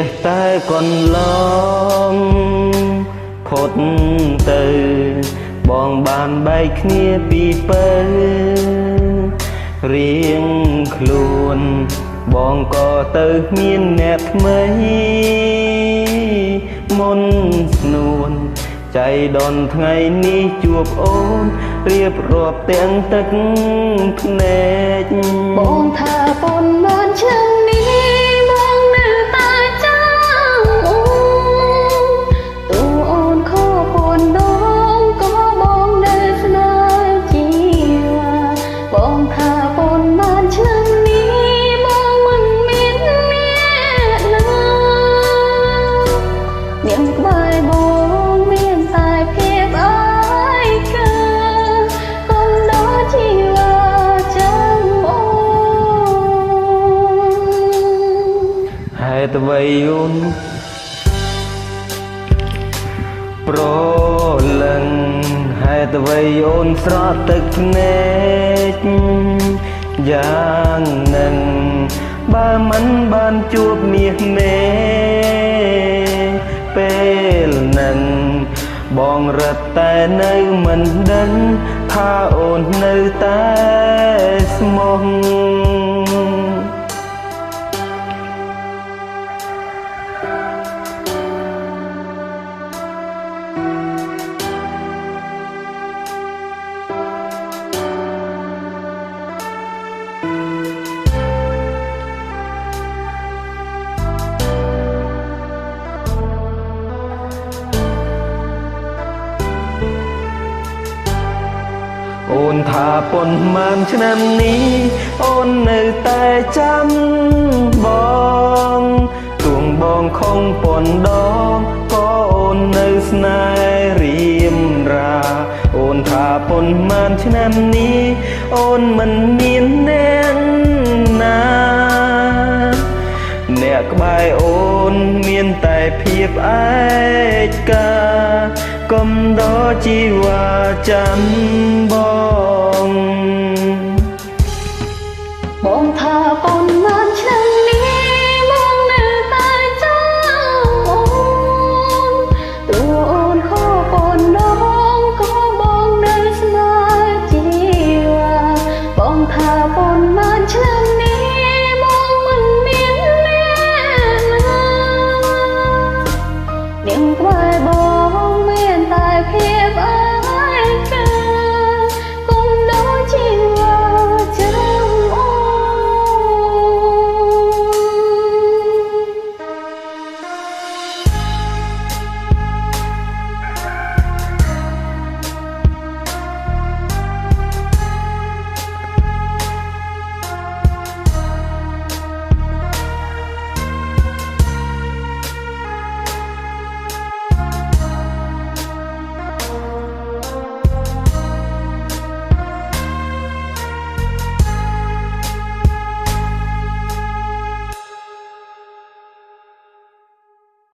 ះតែកន្លងផុតទៅបងបានបែកគ្នាពីពើរៀងខ្លួនបងក៏ទៅមានអ្នកថ្មីមុនស្នួនใจដនថ្ងៃនេះជួបអូនរៀបរាប់ទាំងទឹកភ្នែកបងថាប៉ុន្មានឆ្នាំនេះបងនៅតែចាំអូនអូនខកប៉ុនដងក៏បងនៅស្នេហ៍ជាបងថាប៉ុន្មានឆ្នាំនេះបងមិនមានអ្នកណាញ៉ាំក្បែរបងមានតែភាពអើយកាគំដល់ជីវាចាំអូនហេតុអ្វីអូនប្រលឹងហេតុអ្វីអូនស្រក់ទឹកភ្នែកយ៉ាងនឹងបើមិនបានជួបមាសមេពេលនឹងបងរត់តែនៅមិនដឹងថាអូននៅតែស្មោះអូនថាប៉ុន្មានឆ្នាំនេះអូននៅតែចាំបងទួងបងខំប៉ុនដងក៏អូននៅស្នេហ៍រៀមរាអូនថាប៉ុន្មានឆ្នាំនេះអូនមិនមានអ្នកណាអ្នកក្បែរអូនមានតែភាពឯកាកុំដល់ជីវ៉ាចាំបង